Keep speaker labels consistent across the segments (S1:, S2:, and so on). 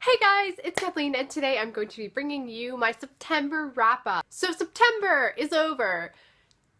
S1: Hey guys, it's Kathleen and today I'm going to be bringing you my September wrap-up. So September is over.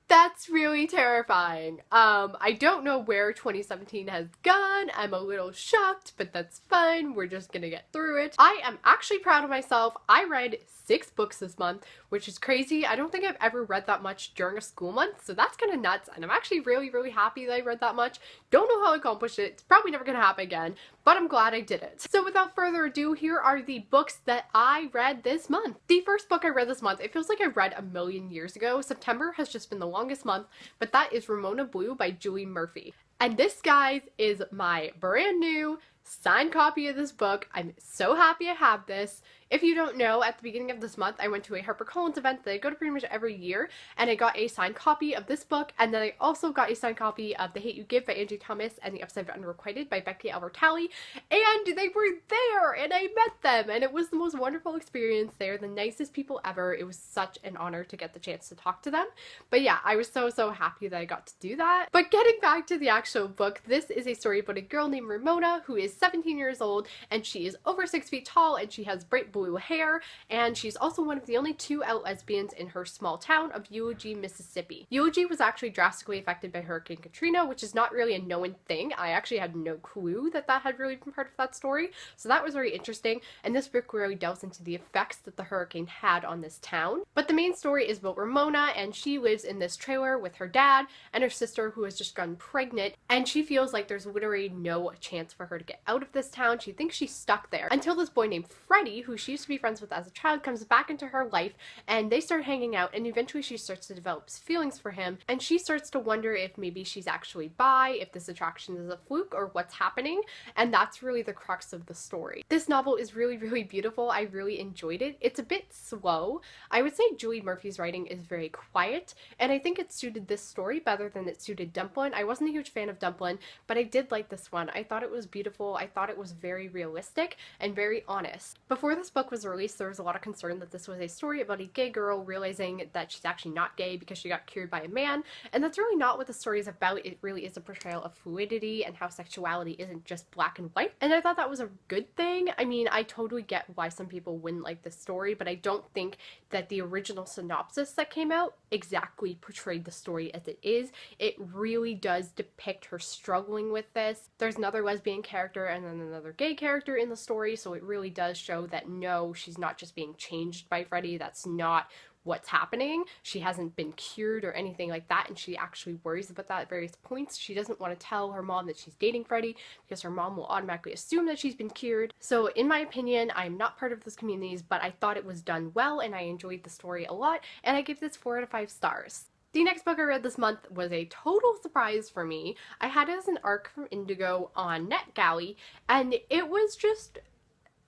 S1: That's really terrifying. I don't know where 2017 has gone. I'm a little shocked, but that's fine. We're just gonna get through it. I am actually proud of myself. I read 6 books this month, which is crazy. I don't think I've ever read that much during a school month, so that's kind of nuts, and I'm actually really happy that I read that much. Don't know how I accomplished it. It's probably never gonna happen again, but I'm glad I did it. So without further ado, here are the books that I read this month. The first book I read this month, it feels like I read a million years ago. September has just been the longest month, but that is Ramona Blue by Julie Murphy. And this, guys, is my brand new signed copy of this book. I'm so happy I have this. If you don't know, at the beginning of this month, I went to a HarperCollins event that I go to pretty much every year, and I got a signed copy of this book, and then I also got a signed copy of The Hate U Give by Angie Thomas and The Upside of Unrequited by Becky Albertalli, and they were there, and I met them, and it was the most wonderful experience. They're the nicest people ever. It was such an honor to get the chance to talk to them. But yeah, I was so happy that I got to do that. But getting back to the actual book, this is a story about a girl named Ramona who is 17 years old, and she is over 6 feet tall, and she has bright blue hair, and she's also one of the only 2 out lesbians in her small town of Eulogy, Mississippi. Eulogy was actually drastically affected by Hurricane Katrina, which is not really a known thing. I actually had no clue that that had really been part of that story, so that was very interesting, and this book really delves into the effects that the hurricane had on this town. But the main story is about Ramona, and she lives in this trailer with her dad and her sister, who has just gotten pregnant, and she feels like there's literally no chance for her to get out of this town. She thinks she's stuck there until this boy named Freddie, who she used to be friends with as a child, comes back into her life, and they start hanging out, and eventually she starts to develop feelings for him, and she starts to wonder if maybe she's actually bi, if this attraction is a fluke, or what's happening, and that's really the crux of the story. This novel is really beautiful. I really enjoyed it. It's a bit slow. I would say Julie Murphy's writing is very quiet, and I think it suited this story better than it suited Dumplin'. I wasn't a huge fan of Dumplin', but I did like this one. I thought it was beautiful. I thought it was very realistic and very honest. Before this book was released, there was a lot of concern that this was a story about a gay girl realizing that she's actually not gay because she got cured by a man, and that's really not what the story is about. It really is a portrayal of fluidity and how sexuality isn't just black and white, and I thought that was a good thing. I mean, I totally get why some people wouldn't like this story, but I don't think that the original synopsis that came out exactly portrayed the story as it is. It really does depict her struggling with this. There's another lesbian character and then another gay character in the story, so it really does show that no, she's not just being changed by Freddie. That's not what's happening. She hasn't been cured or anything like that, and she actually worries about that at various points. She doesn't want to tell her mom that she's dating Freddie because her mom will automatically assume that she's been cured. So in my opinion, I'm not part of those communities, but I thought it was done well, and I enjoyed the story a lot, and I give this 4 out of 5 stars. The next book I read this month was a total surprise for me. I had it as an ARC from Indigo on NetGalley, and it was just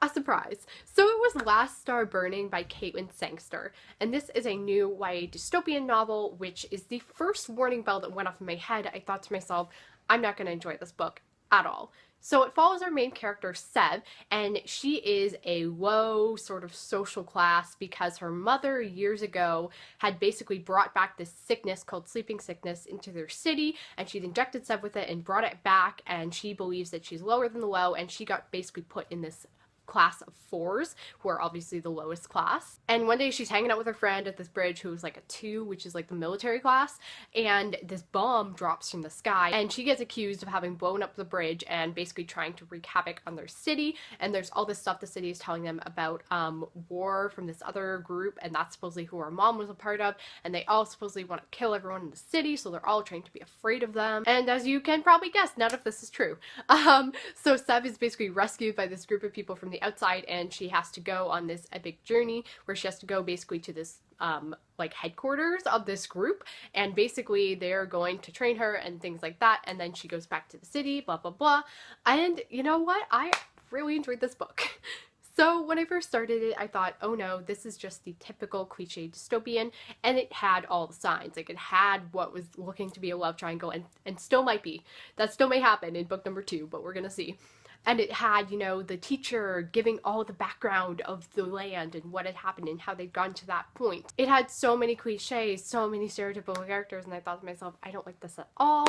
S1: a surprise. So it was Last Star Burning by Caitlin Sangster, and this is a new YA dystopian novel, which is the first warning bell that went off in my head. I thought to myself, I'm not going to enjoy this book at all. So it follows our main character, Sev, and she is a low sort of social class because her mother years ago had basically brought back this sickness called sleeping sickness into their city, and she'd injected Sev with it and brought it back, and she believes that she's lower than the low, and she got basically put in this class of 4s, who are obviously the lowest class. And one day she's hanging out with her friend at this bridge who was like a 2, which is like the military class, and this bomb drops from the sky, and she gets accused of having blown up the bridge and basically trying to wreak havoc on their city. And there's all this stuff the city is telling them about war from this other group, and that's supposedly who her mom was a part of, and they all supposedly want to kill everyone in the city, so they're all trying to be afraid of them. And as you can probably guess, none of this is true. So Sev is basically rescued by this group of people from the outside, and she has to go on this epic journey where she has to go basically to this like headquarters of this group, and basically they're going to train her and things like that, and then she goes back to the city, blah blah blah. And you know what, I really enjoyed this book. So when I first started it, I thought, oh no, this is just the typical cliche dystopian, and it had all the signs. Like, it had what was looking to be a love triangle, and still might be. That still may happen in book number 2, but we're gonna see. And it had, you know, the teacher giving all the background of the land and what had happened and how they'd gotten to that point. It had so many cliches, so many stereotypical characters, and I thought to myself, I don't like this at all.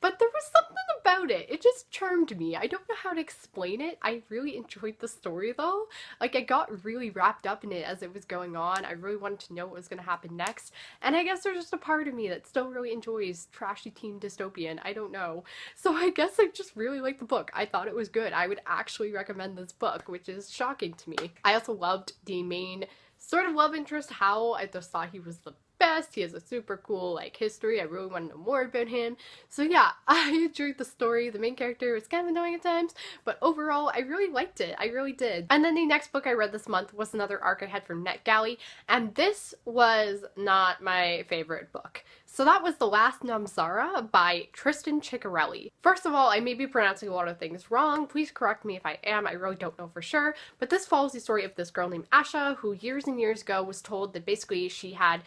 S1: but there was something about it. It just charmed me. I don't know how to explain it. I really enjoyed the story though. Like, I got really wrapped up in it as it was going on. I really wanted to know what was going to happen next. And I guess there's just a part of me that still really enjoys trashy teen dystopian. I don't know. So I guess I just really liked the book. I thought it was good. I would actually recommend this book, which is shocking to me. I also loved the main sort of love interest, Hal. I just thought he was the best. He has a super cool like history. I really want to know more about him. So yeah, I enjoyed the story. The main character was kind of annoying at times, but overall I really liked it. I really did. And then the next book I read this month was another arc I had from NetGalley, and this was not my favorite book. So that was The Last Numsa by Tristan Ciccarelli. First of all, I may be pronouncing a lot of things wrong. Please correct me if I am. I really don't know for sure. But this follows the story of this girl named Asha, who years and years ago was told that basically she had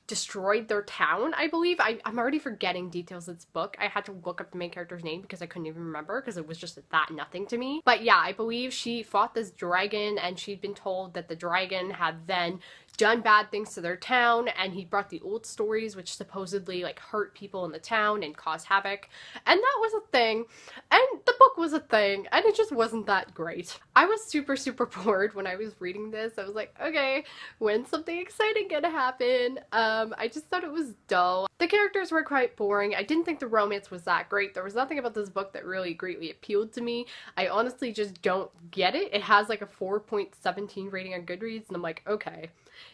S1: destroyed their town, I believe. I'm already forgetting details of this book. I had to look up the main character's name because I couldn't even remember because it was just that nothing to me. But yeah, I believe she fought this dragon and she'd been told that the dragon had then done bad things to their town, and he brought the old stories which supposedly like hurt people in the town and caused havoc, and that was a thing, and the book was a thing, and it just wasn't that great. I was super bored when I was reading this. I was like, okay, when's something exciting gonna happen? I just thought it was dull. The characters were quite boring. I didn't think the romance was that great. There was nothing about this book that really greatly appealed to me. I honestly just don't get it. It has like a 4.17 rating on Goodreads, and I'm like, okay,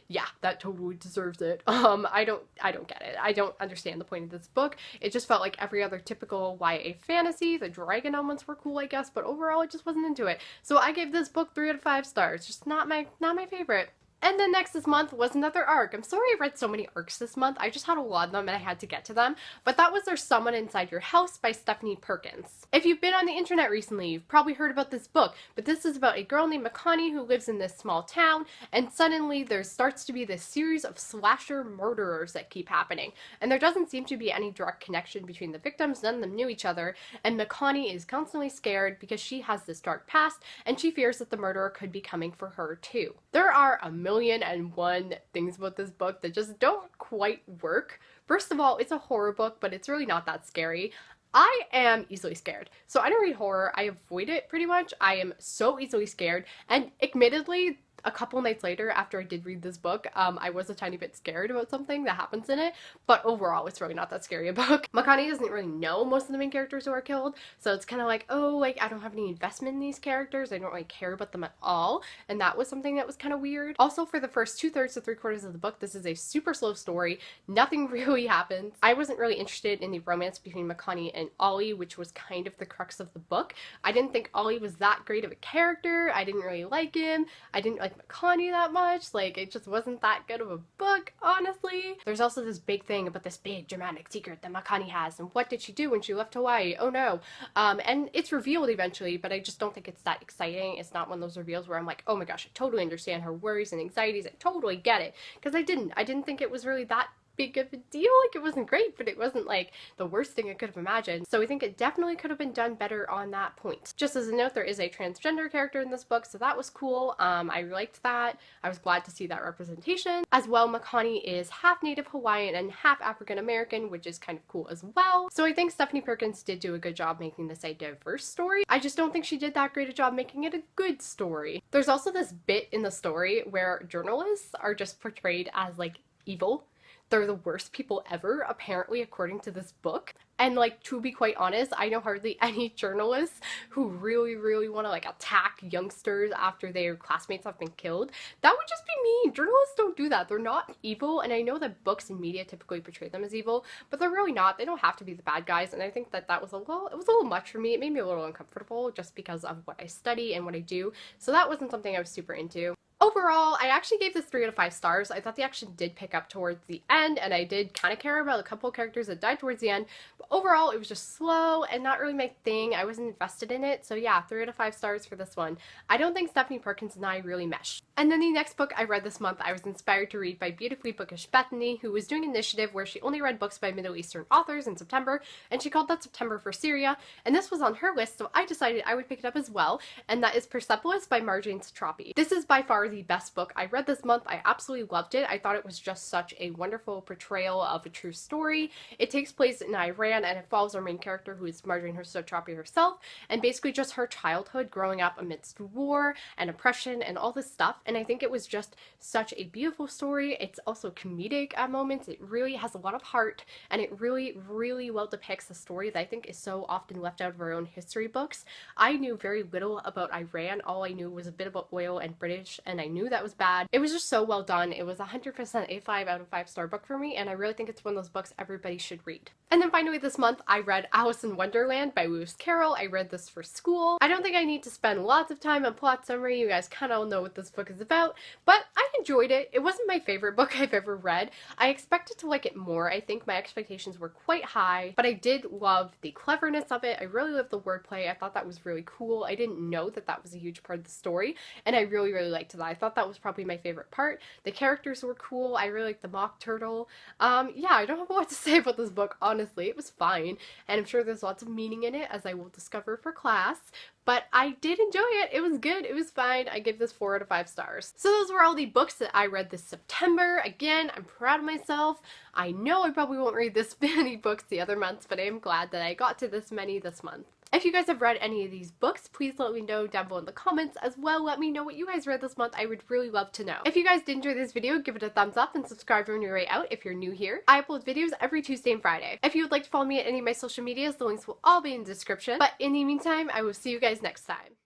S1: yeah, that totally deserves it. I don't get it. I don't understand the point of this book. It just felt like every other typical YA fantasy. The dragon elements were cool, I guess, but overall I just wasn't into it. So I gave this book 3 out of 5 stars. Just not my favorite. And then next this month was another arc. I'm sorry I read so many arcs this month. I just had a lot of them and I had to get to them. But that was There's Someone Inside Your House by Stephanie Perkins. If you've been on the internet recently, you've probably heard about this book, but this is about a girl named Makani who lives in this small town, and suddenly there starts to be this series of slasher murderers that keep happening. And there doesn't seem to be any direct connection between the victims. None of them knew each other, and Makani is constantly scared because she has this dark past and she fears that the murderer could be coming for her too. There are a million and one things about this book that just don't quite work. First of all, it's a horror book, but it's really not that scary. I am easily scared. So I don't read horror. I avoid it pretty much. I am so easily scared. And admittedly, a couple nights later after I did read this book, I was a tiny bit scared about something that happens in it, but overall it's really not that scary a book. Makani doesn't really know most of the main characters who are killed, so it's kind of like, oh, like I don't have any investment in these characters, I don't really care about them at all, and that was something that was kind of weird. Also, for the first 2/3 to 3/4 of the book, this is a super slow story. Nothing really happens. I wasn't really interested in the romance between Makani and Ollie, which was kind of the crux of the book. I didn't think Ollie was that great of a character. I didn't really like him. I didn't like Makani that much. Like, it just wasn't that good of a book, honestly. There's also this big thing about this big dramatic secret that Makani has, and what did she do when she left Hawaii? Oh no. And it's revealed eventually, but I just don't think it's that exciting. It's not one of those reveals where I'm like, oh my gosh, I totally understand her worries and anxieties. I totally get it. Because I didn't think it was really that big of a deal. Like, it wasn't great, but it wasn't like the worst thing I could have imagined. So I think it definitely could have been done better on that point. Just as a note, there is a transgender character in this book, so that was cool. I liked that. I was glad to see that representation. As well, Makani is half Native Hawaiian and half African American, which is kind of cool as well. So I think Stephanie Perkins did do a good job making this a diverse story. I just don't think she did that great a job making it a good story. There's also this bit in the story where journalists are just portrayed as like evil. They're the worst people ever, apparently, according to this book. And like, to be quite honest, I know hardly any journalists who really want to like attack youngsters after their classmates have been killed. That would just be mean. Journalists don't do that. They're not evil, and I know that books and media typically portray them as evil, but they're really not. They don't have to be the bad guys, and I think that was it was a little much for me. It made me a little uncomfortable just because of what I study and what I do, so that wasn't something I was super into. Overall, I actually gave this 3 out of 5 stars. I thought the action did pick up towards the end, and I did kind of care about a couple of characters that died towards the end, but overall it was just slow and not really my thing. I wasn't invested in it, so yeah, 3 out of 5 stars for this one. I don't think Stephanie Perkins and I really mesh. And then the next book I read this month, I was inspired to read by beautifully bookish Bethany, who was doing an initiative where she only read books by Middle Eastern authors in September, and she called that September for Syria, and this was on her list, so I decided I would pick it up as well, and that is Persepolis by Marjane Satrapi. This is by far the the best book I read this month. I absolutely loved it. I thought it was just such a wonderful portrayal of a true story. It takes place in Iran and it follows our main character, who is Marjorie Satrapi herself, and basically just her childhood growing up amidst war and oppression and all this stuff. And I think it was just such a beautiful story. It's also comedic at moments. It really has a lot of heart, and it really, really well depicts a story that I think is so often left out of our own history books. I knew very little about Iran. All I knew was a bit about oil and British, and I knew that was bad. It was just so well done. It was 100% a 5 out of 5 star book for me, and I really think it's one of those books everybody should read. And then finally this month, I read Alice in Wonderland by Lewis Carroll. I read this for school. I don't think I need to spend lots of time on plot summary. You guys kind of know what this book is about, but I enjoyed it. It wasn't my favorite book I've ever read. I expected to like it more. I think my expectations were quite high, but I did love the cleverness of it. I really loved the wordplay. I thought that was really cool. I didn't know that that was a huge part of the story, and I really, really liked that. I thought that was probably my favorite part. The characters were cool. I really liked the mock turtle. Yeah, I don't have a lot to say about this book, honestly. It was fine, and I'm sure there's lots of meaning in it, as I will discover for class, but I did enjoy it. It was good. It was fine. I give this 4 out of 5 stars. So those were all the books that I read this September. Again, I'm proud of myself. I know I probably won't read this many books the other months, but I am glad that I got to this many this month. If you guys have read any of these books, please let me know down below in the comments. As well, let me know what you guys read this month. I would really love to know. If you guys did enjoy this video, give it a thumbs up and subscribe on your way out if you're new here. I upload videos every Tuesday and Friday. If you would like to follow me at any of my social medias, the links will all be in the description. But in the meantime, I will see you guys next time.